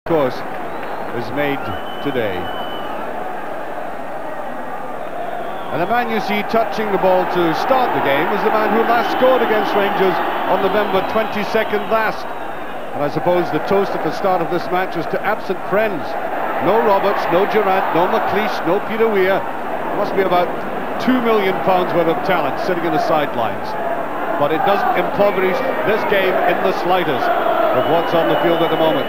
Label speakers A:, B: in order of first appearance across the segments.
A: course, is made today. And the man you see touching the ball to start the game was the man who last scored against Rangers on November 22nd last. And I suppose the toast at the start of this match was to absent friends. No Roberts, no Durant, no McLeish, no Peter Weir. Must be about £2 million worth of talent sitting in the sidelines. But it doesn't impoverish this game in the slightest of what's on the field at the moment.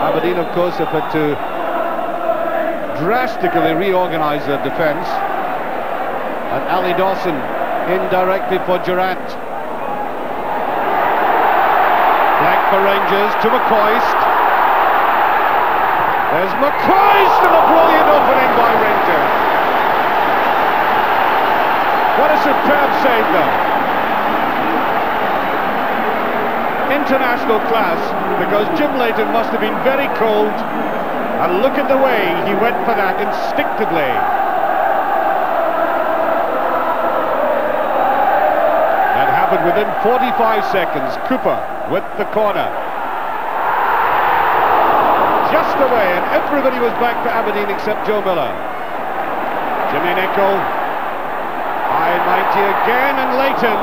A: Aberdeen, of course, have had to drastically reorganise their defence. And Ali Dawson indirectly for Durant. Flank for Rangers to McCoist. There's McCoist and a brilliant opening by Rangers. What a superb save though. International class, because Jim Leighton must have been very cold, and look at the way he went for that instinctively. That happened within 45 seconds. Cooper with the corner. Just away, and everybody was back for Aberdeen except Joe Miller. Jimmy Nicholl. High and mighty again, and Leighton,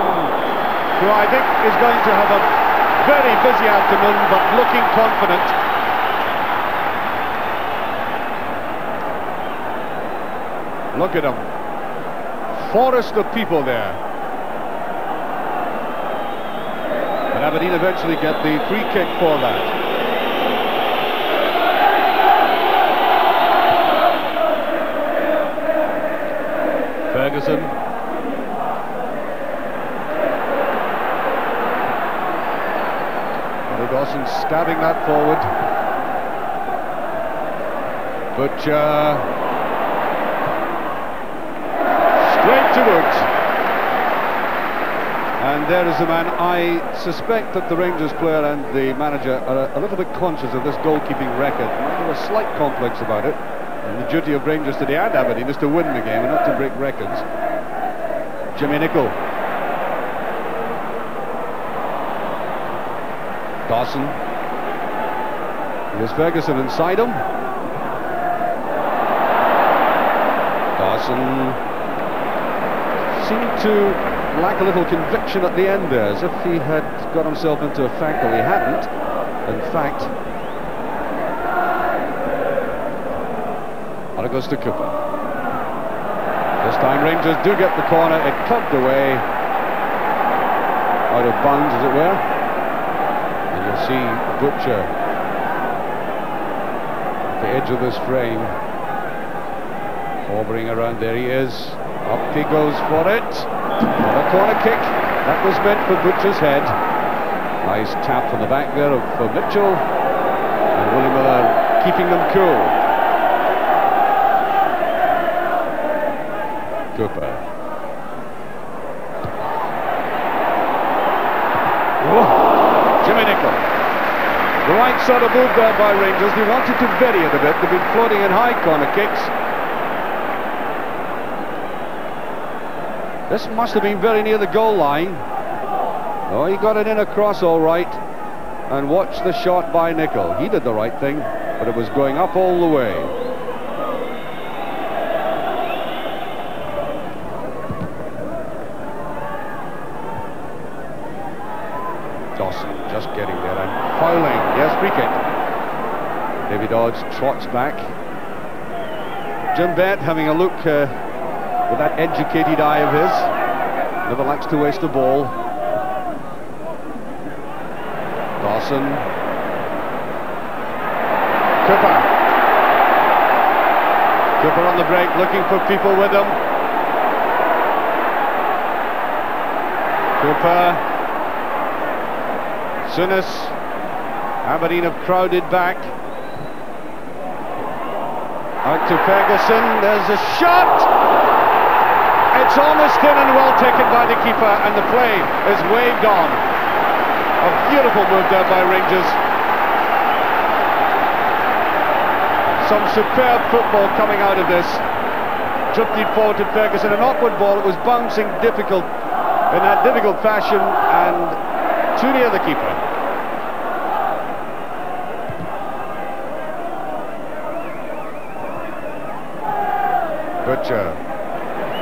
A: who I think is going to have a very busy afternoon, but looking confident. Look at him. Forest of people there. And Aberdeen eventually get the free kick for that. Ferguson. Dawson stabbing that forward. Butcher. Straight to Woods. And there is the man. I suspect that the Rangers player and the manager are a little bit conscious of this goalkeeping record. Might have a slight complex about it. And the duty of Rangers today and Aberdeen is to win the game and not to break records. Jimmy Nicholl. Dawson. Here's Ferguson inside him. Dawson seemed to lack a little conviction at the end there, as if he had got himself into a fact that he hadn't. In fact, and it goes to Cooper. This time Rangers do get the corner. It clubbed away, out of bounds as it were. And you'll see Butcher at the edge of this frame, hovering around. There he is. Up he goes for it. And a corner kick. That was meant for Butcher's head. Nice tap from the back there for Mitchell. And Willie Miller keeping them cool. Cooper. Whoa. Jimmy Nicholl. The right sort of move there by Rangers. They wanted to vary it a bit. They've been floating in high corner kicks. This must have been very near the goal line. Oh, he got it in across all right. And watch the shot by Nicholl. He did the right thing, but it was going up all the way. Dawson just getting there and fouling. Yes, free kick. Davy Dodds trots back. Jim Bett having a look with that educated eye of his. Never likes to waste a ball. Dawson. Cooper. Cooper on the break, looking for people with him. Cooper. Souness. Aberdeen have crowded back. Out to Ferguson. There's a shot. It's almost in and well taken by the keeper, and the play is waved on. A beautiful move there by Rangers. Some superb football coming out of this. Drifted forward to Ferguson. An awkward ball. It was bouncing difficult in that difficult fashion and too near the keeper. Butcher,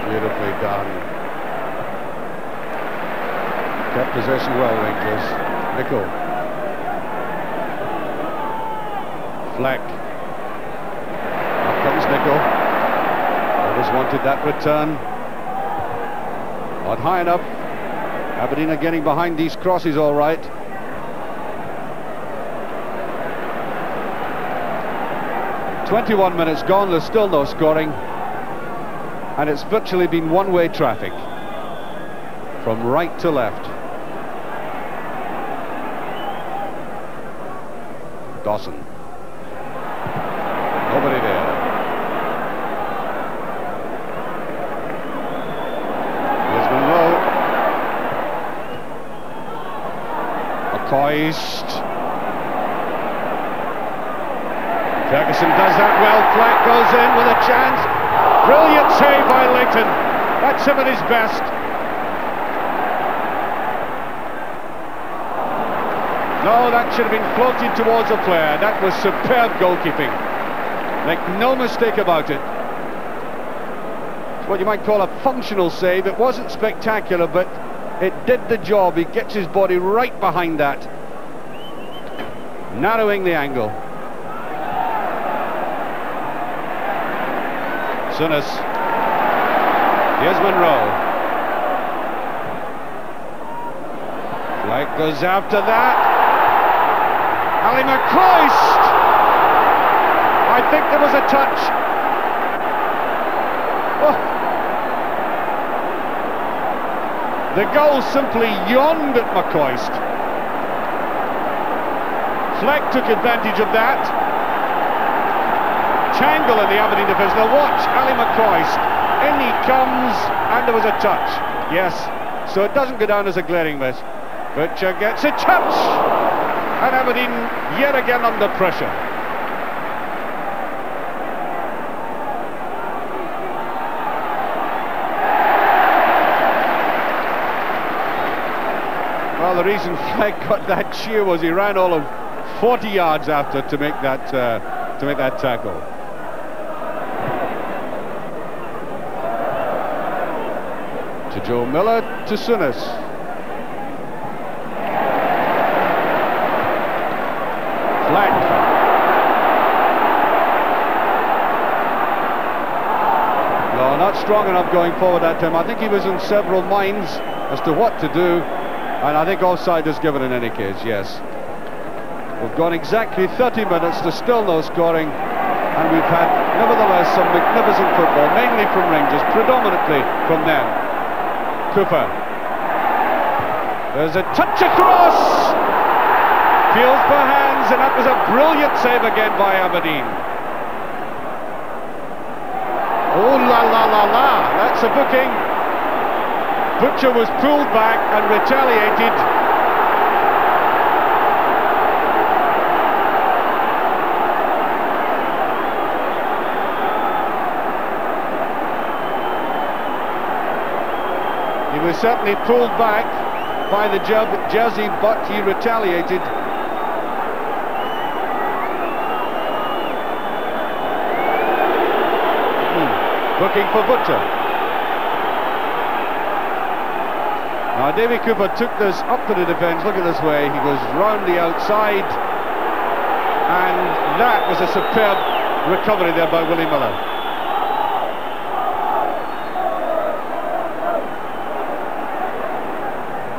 A: beautifully done. Kept possession well, Rangers. Nicol. Fleck. Up comes Nicol. Always wanted that return. Not high enough. Aberdeen are getting behind these crosses all right. "21 minutes gone, there's still no scoring, and it's virtually been one-way traffic from right to left." Dawson. Nobody there. Here's Monroe. McCoist. Ferguson does that well. Fleck goes in with a chance. Brilliant save by Leighton. That's him at his best. No, that should have been floated towards a player. That was superb goalkeeping. Make no mistake about it. It's what you might call a functional save. It wasn't spectacular, but it did the job. He gets his body right behind that, narrowing the angle. Souness. Here's Monroe. Fleck goes after that. Ali McCoist. I think there was a touch. Oh. The goal simply yawned at McCoist. Fleck took advantage of that. Tangle in the Aberdeen defence. Now watch Ali McCoist. In he comes, and there was a touch. Yes, so it doesn't go down as a glaring miss. Butcher gets a touch, and Aberdeen yet again under pressure. Well, the reason Fleck got that cheer was he ran all of 40 yards after to make that tackle. To Joe Miller, to Souness. Fleck. No, not strong enough going forward that time. I think he was in several minds as to what to do, and I think offside is given in any case, yes. We've gone exactly 30 minutes to still no scoring, and we've had, nevertheless, some magnificent football, mainly from Rangers, predominantly from them. Cooper. There's a touch across. Fields for hands, and that was a brilliant save again by Aberdeen. Oh la la la la, that's a booking. Butcher was pulled back and retaliated. He was certainly pulled back by the jersey, but he retaliated. Looking for Butcher. Now Davy Cooper took this up to the defence. Look at this way. He goes round the outside, and that was a superb recovery there by Willie Miller.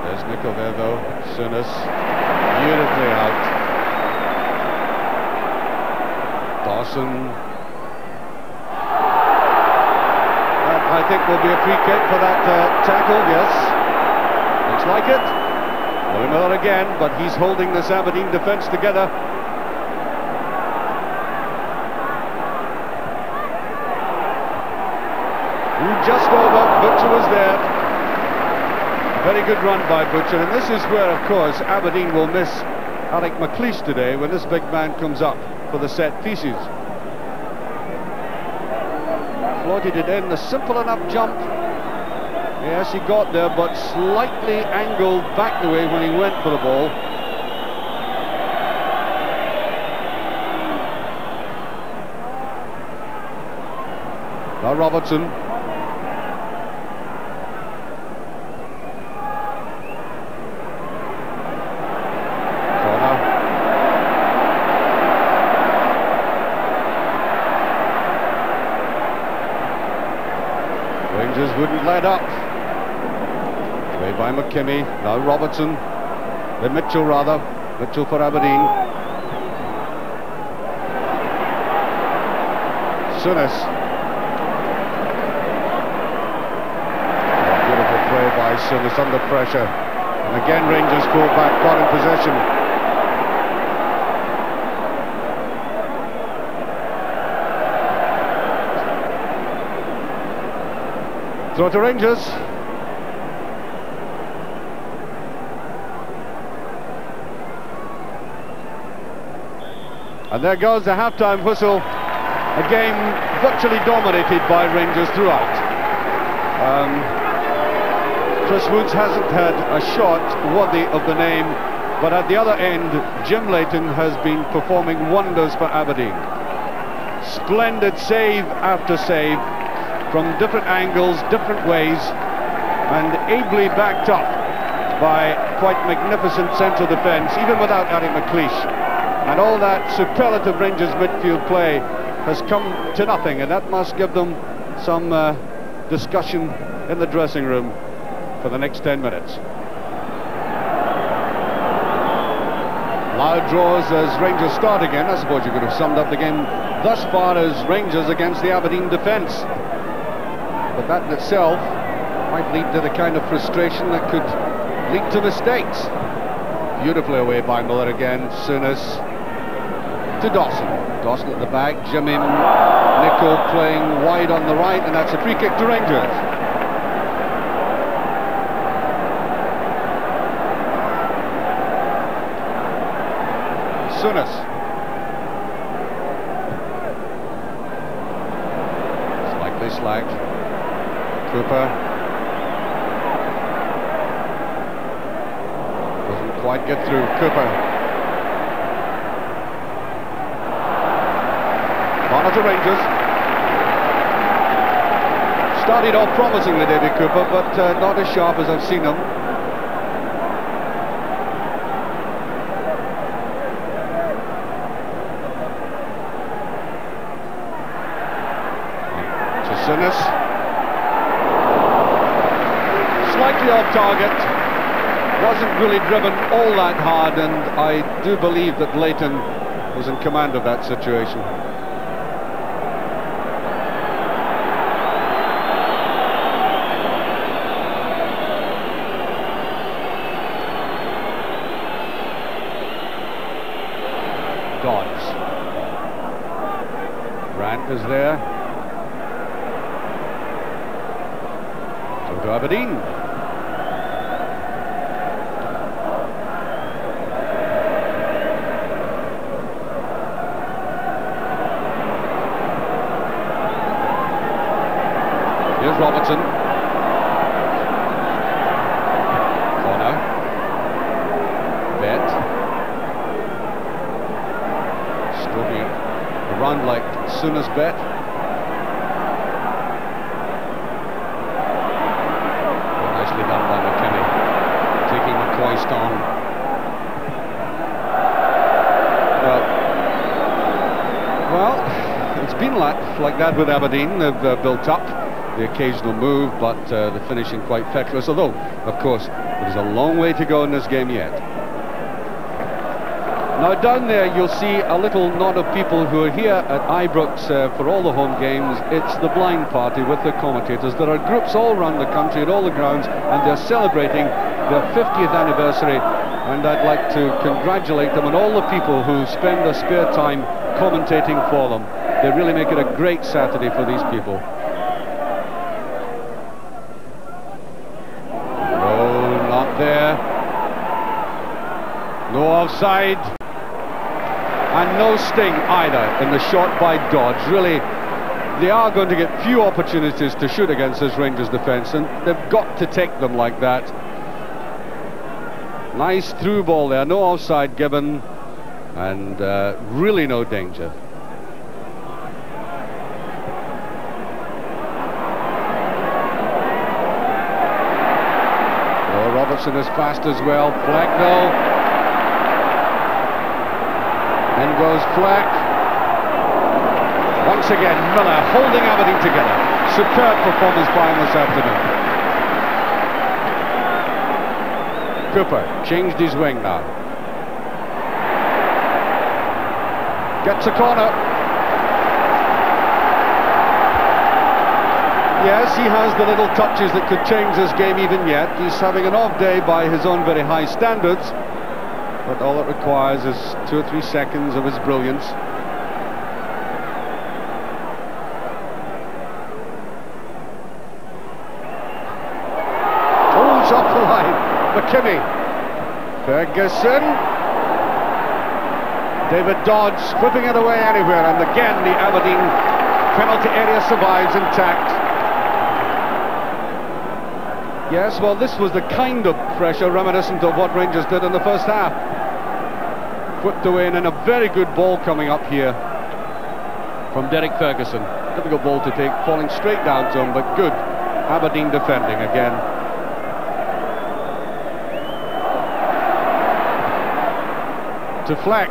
A: There's Nicol there though. Souness beautifully out. Dawson. I think will be a free kick for that tackle, yes. Looks like it. Willie Miller again, but he's holding this Aberdeen defence together. Just over, Butcher was there. Very good run by Butcher, and this is where, of course, Aberdeen will miss Alec McLeish today when this big man comes up for the set pieces. Floated it in, a simple enough jump. Yes, he got there, but slightly angled back the way when he went for the ball. Now Robertson. Corner. Rangers wouldn't let up. Played by McKimmie. Now Robertson. Mitchell rather. Mitchell for Aberdeen. Souness. Beautiful play by Souness under pressure. And again Rangers pulled back, got in possession. Throw to Rangers. And there goes the half-time whistle. A game virtually dominated by Rangers throughout. Chris Woods hasn't had a shot worthy of the name, but at the other end, Jim Leighton has been performing wonders for Aberdeen. Splendid save after save from different angles, different ways, and ably backed up by quite magnificent central defence, even without Aaron McLeish. And all that superlative Rangers midfield play has come to nothing, and that must give them some discussion in the dressing room for the next 10 minutes. Loud draws as Rangers start again. I suppose you could have summed up the game thus far as Rangers against the Aberdeen defence. But that in itself might lead to the kind of frustration that could lead to mistakes. Beautifully away by Miller again. Souness to Dawson. Dawson at the back. Jimmy Nicholl playing wide on the right, and that's a free kick to Rangers. Souness. Slightly slacked. Cooper. Doesn't quite get through. Cooper. Corner to Rangers. Started off promisingly, David Cooper, but not as sharp as I've seen him. Souness. Slightly off target. Wasn't really driven all that hard, and I do believe that Leighton was in command of that situation. Dodds. Grant is there. To Aberdeen. Here's Robertson. Corner. Bet. Stroking around like Souness bet. Nicely done by McKimmie, taking McCoist on. Well, it's been like that with Aberdeen. They've built up the occasional move, but the finishing quite feckless. Although, of course, there's a long way to go in this game yet. Now down there you'll see a little knot of people who are here at Ibrox for all the home games. It's the blind party with the commentators. There are groups all around the country at all the grounds, and they're celebrating their 50th anniversary, and I'd like to congratulate them and all the people who spend their spare time commentating for them. They really make it a great Saturday for these people. No, not there. No offside. And no sting either in the shot by Dodds. Really, they are going to get few opportunities to shoot against this Rangers defence, and they've got to take them like that. Nice through ball there, no offside given, and really no danger. Robertson is fast as well. Fleck though. In goes Fleck. Once again, Miller holding Aberdeen together. Superb performance by him this afternoon. Cooper changed his wing now. Gets a corner. Yes, he has the little touches that could change this game even yet. He's having an off day by his own very high standards. But all it requires is 2 or 3 seconds of his brilliance. Oh, he's off the line. McKinney. Ferguson. David Dodds whipping it away anywhere. And again, the Aberdeen penalty area survives intact. Yes, well, this was the kind of pressure reminiscent of what Rangers did in the first half. Whipped away, and a very good ball coming up here from Derek Ferguson. Difficult ball to take, falling straight down to him, but good. Aberdeen defending again. To Fleck.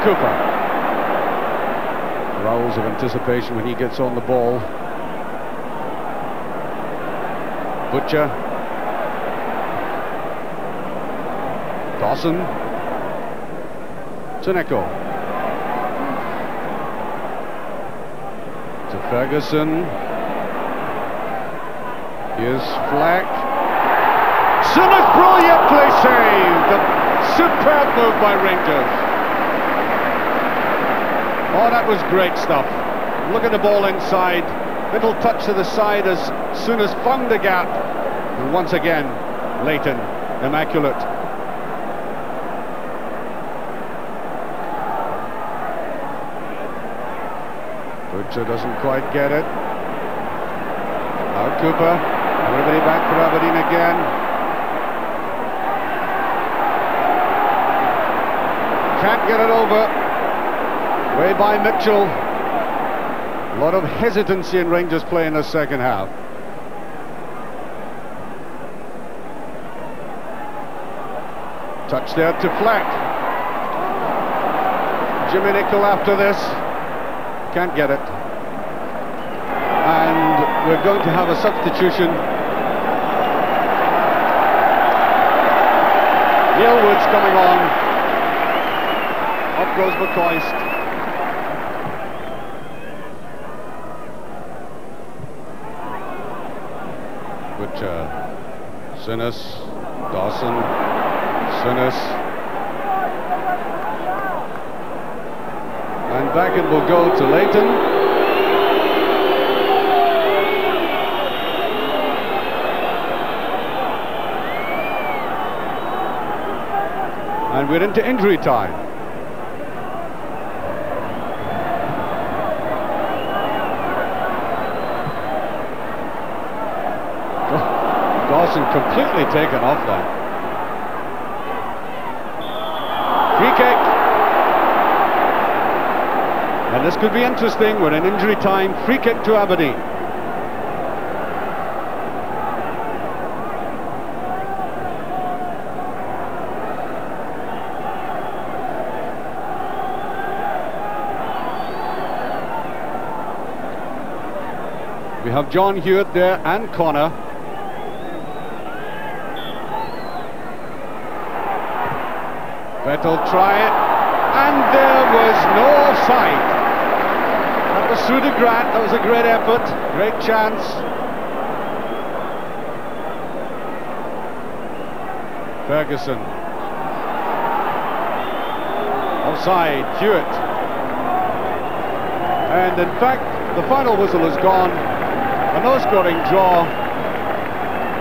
A: Cooper. Growls of anticipation when he gets on the ball. Butcher. Dawson. Tuneko. To Ferguson. Here's Fleck. Sinner's brilliantly saved. A superb move by Rangers. Oh, that was great stuff. Look at the ball inside. Little touch to the side as soon as found the gap. And once again, Leighton, immaculate. Butcher doesn't quite get it. Now Cooper. Everybody back for Aberdeen again. Can't get it over. Way by Mitchell. A lot of hesitancy in Rangers play in the second half. Touch there to Fleck. Jimmy Nicholl after this. Can't get it. And we're going to have a substitution. Neil Woods coming on. Up goes McCoist. Butcher, Sinus, Dawson, Sinus, and back it will go to Leighton. And we're into injury time. Dawson completely taken off that. Free kick. And this could be interesting. We're in injury time. Free kick to Aberdeen. We have John Hewitt there and Connor. Vettel try it, and there was no offside. That was through to Grant. That was a great effort, great chance. Ferguson. Offside, Hewitt. And in fact, the final whistle is gone. A no-scoring draw.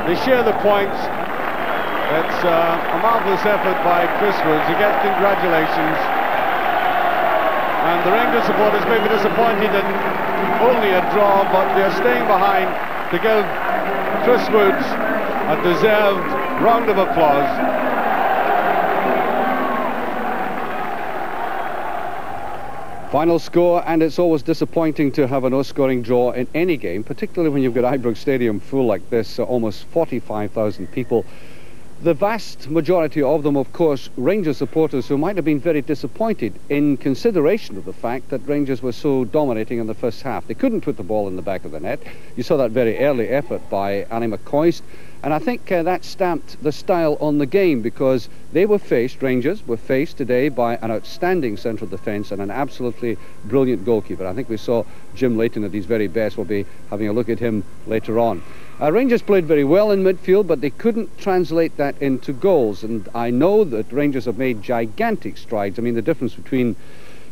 A: They share the points. It's a marvellous effort by Chris Woods. He gets congratulations. And the Rangers supporters may be disappointed in only a draw, but they're staying behind to give Chris Woods a deserved round of applause. Final score, and it's always disappointing to have a no-scoring draw in any game, particularly when you've got Ibrox Stadium full like this, almost 45,000 people. The vast majority of them, of course, Rangers supporters who might have been very disappointed in consideration of the fact that Rangers were so dominating in the first half. They couldn't put the ball in the back of the net. You saw that very early effort by Annie McCoist, and I think that stamped the style on the game, because they were faced, Rangers were faced today by an outstanding central defence and an absolutely brilliant goalkeeper. I think we saw Jim Leighton at his very best. We'll be having a look at him later on. Rangers played very well in midfield, but they couldn't translate that into goals, and I know that Rangers have made gigantic strides. I mean, the difference between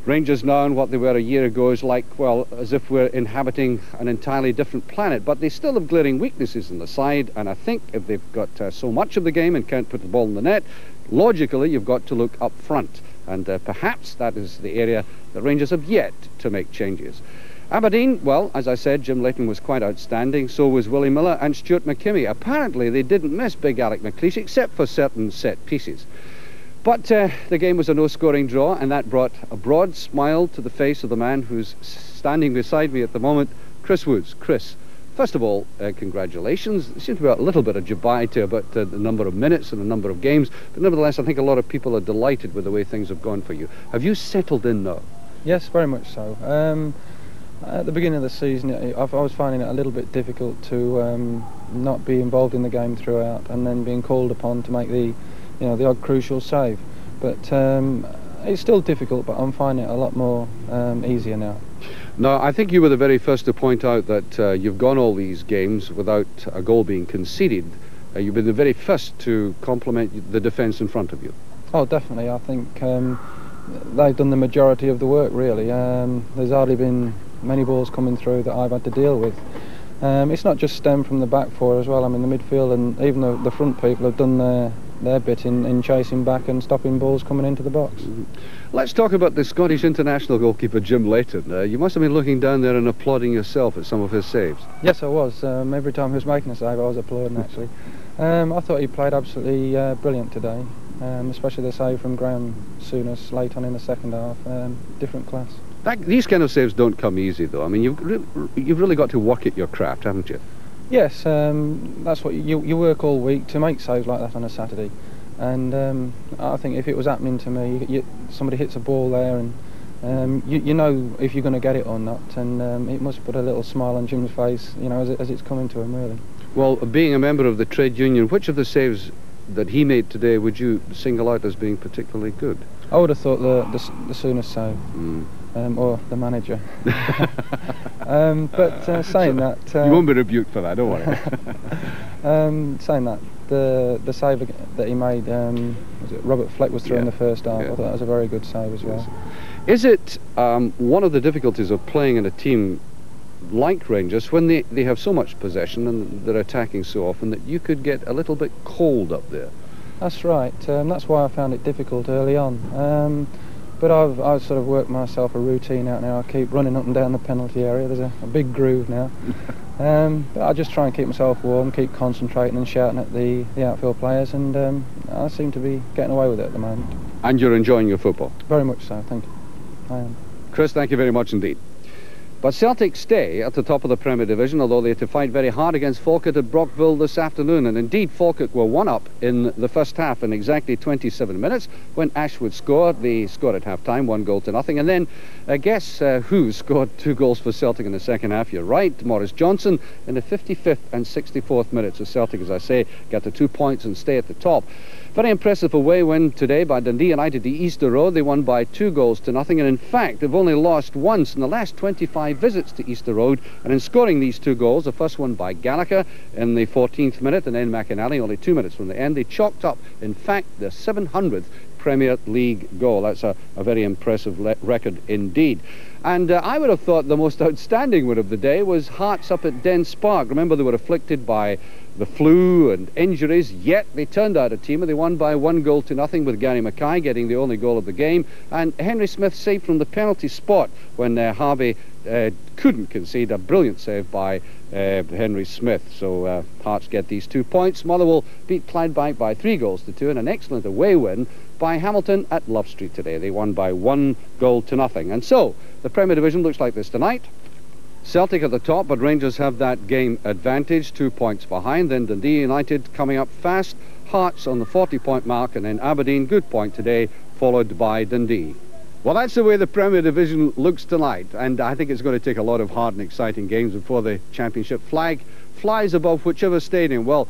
A: Rangers now and what they were a year ago is like, well, as if we're inhabiting an entirely different planet, but they still have glaring weaknesses in the side, and I think if they've got so much of the game and can't put the ball in the net, logically you've got to look up front, and perhaps that is the area that Rangers have yet to make changes. Aberdeen, well, as I said, Jim Leighton was quite outstanding, so was Willie Miller and Stuart McKimmie. Apparently they didn't miss big Alec McLeish except for certain set pieces. But the game was a no-scoring draw, and that brought a broad smile to the face of the man who's standing beside me at the moment, Chris Woods. Chris, first of all, congratulations. There seems to be a little bit of Dubai to about the number of minutes and the number of games, but nevertheless I think a lot of people are delighted with the way things have gone for you. Have you settled in now?
B: Yes, very much so. At the beginning of the season, I was finding it a little bit difficult to not be involved in the game throughout, and then being called upon to make the odd crucial save. But it's still difficult, but I'm finding it a lot more easier now.
A: Now, I think you were the very first to point out that you've gone all these games without a goal being conceded. You've been the very first to compliment the defence in front of you.
B: Oh, definitely. I think they've done the majority of the work, really. There's hardly been many balls coming through that I've had to deal with. It's not just stemmed from the back four as well. I mean, the midfield and even the front people have done their bit in chasing back and stopping balls coming into the box.
A: Let's talk about the Scottish international goalkeeper Jim Leighton. You must have been looking down there and applauding yourself at some of his saves.
B: Yes, I was. Every time he was making a save I was applauding, actually. I thought he played absolutely brilliant today, especially the save from Graham Souness late on in the second half. Different class.
A: These kind of saves don't come easy, though. I mean, you've really got to work at your craft, haven't you?
B: Yes, that's what you work all week to make saves like that on a Saturday. And I think if it was happening to me, somebody hits a ball there, and you know if you're going to get it or not, and it must put a little smile on Jim's face, as it's coming to him, really.
A: Well, being a member of the trade union, which of the saves that he made today would you single out as being particularly good?
B: I would have thought the Souness save. Or the manager. But saying that...
A: you won't be rebuked for that, don't worry.
B: Saying that, the save that he made, was it Robert Fleck was through in the first half, I thought that was a very good save as well.
A: Is it one of the difficulties of playing in a team like Rangers, when they have so much possession and they're attacking so often, that you could get a little bit cold up there? That's
B: right, that's why I found it difficult early on. But I've sort of worked myself a routine out now. I keep running up and down the penalty area. There's a big groove now. But I just try and keep myself warm, keep concentrating and shouting at the outfield players, and I seem to be getting away with it at the moment.
A: And you're enjoying your football?
B: Very much so, thank you. I am.
A: Chris, thank you very much indeed. But Celtic stay at the top of the Premier Division, although they had to fight very hard against Falkirk at Brockville this afternoon. And indeed, Falkirk were one up in the first half in exactly 27 minutes when Ashwood scored. They scored at half-time, 1-0. And then, guess who scored 2 goals for Celtic in the second half? You're right, Maurice Johnson in the 55th and 64th minutes. So Celtic, as I say, get the 2 points and stay at the top. Very impressive away win today by Dundee United to Easter Road. They won by 2-0. And in fact, they've only lost once in the last 25 visits to Easter Road. And in scoring these 2 goals, the first one by Gallagher in the 14th minute and then McInally only 2 minutes from the end, they chalked up, in fact, their 700th Premier League goal. That's a very impressive record indeed. And I would have thought the most outstanding one of the day was Hearts up at Dens Park. Remember, they were afflicted by the flu and injuries, yet they turned out a team and they won by 1-0 with Gary Mackay getting the only goal of the game, and Henry Smith saved from the penalty spot when Harvey couldn't concede. A brilliant save by Henry Smith. So Hearts get these 2 points. Motherwell beat Clydebank by 3-2 and an excellent away win by Hamilton at Love Street today. They won by 1-0. And so The Premier Division looks like this tonight. Celtic at the top, but Rangers have that game advantage, 2 points behind. Then Dundee United coming up fast, Hearts on the 40-point mark, and then Aberdeen, good point today, followed by Dundee. Well, that's the way the Premier Division looks tonight, and I think it's going to take a lot of hard and exciting games before the Championship flag flies above whichever stadium. Well,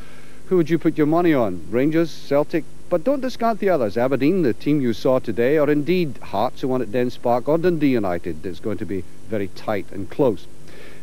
A: who would you put your money on? Rangers, Celtic? But don't discount the others. Aberdeen, the team you saw today, or indeed Hearts, who won at Dens Park, or Dundee United. It's going to be very tight and close.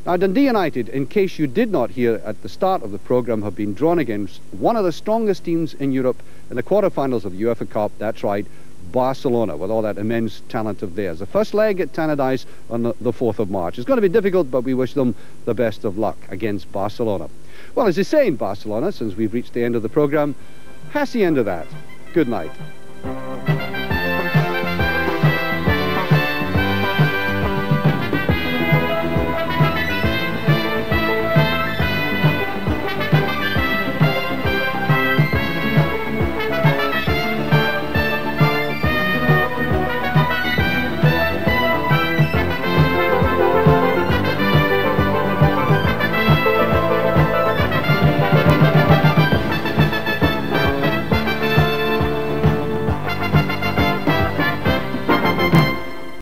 A: Now, Dundee United, in case you did not hear at the start of the programme, have been drawn against one of the strongest teams in Europe in the quarterfinals of the UEFA Cup. That's right, Barcelona, with all that immense talent of theirs. The first leg at Tannadice on the 4th of March. It's going to be difficult, but we wish them the best of luck against Barcelona. Well, as they say in Barcelona, since we've reached the end of the programme, that's the end of that. Good night.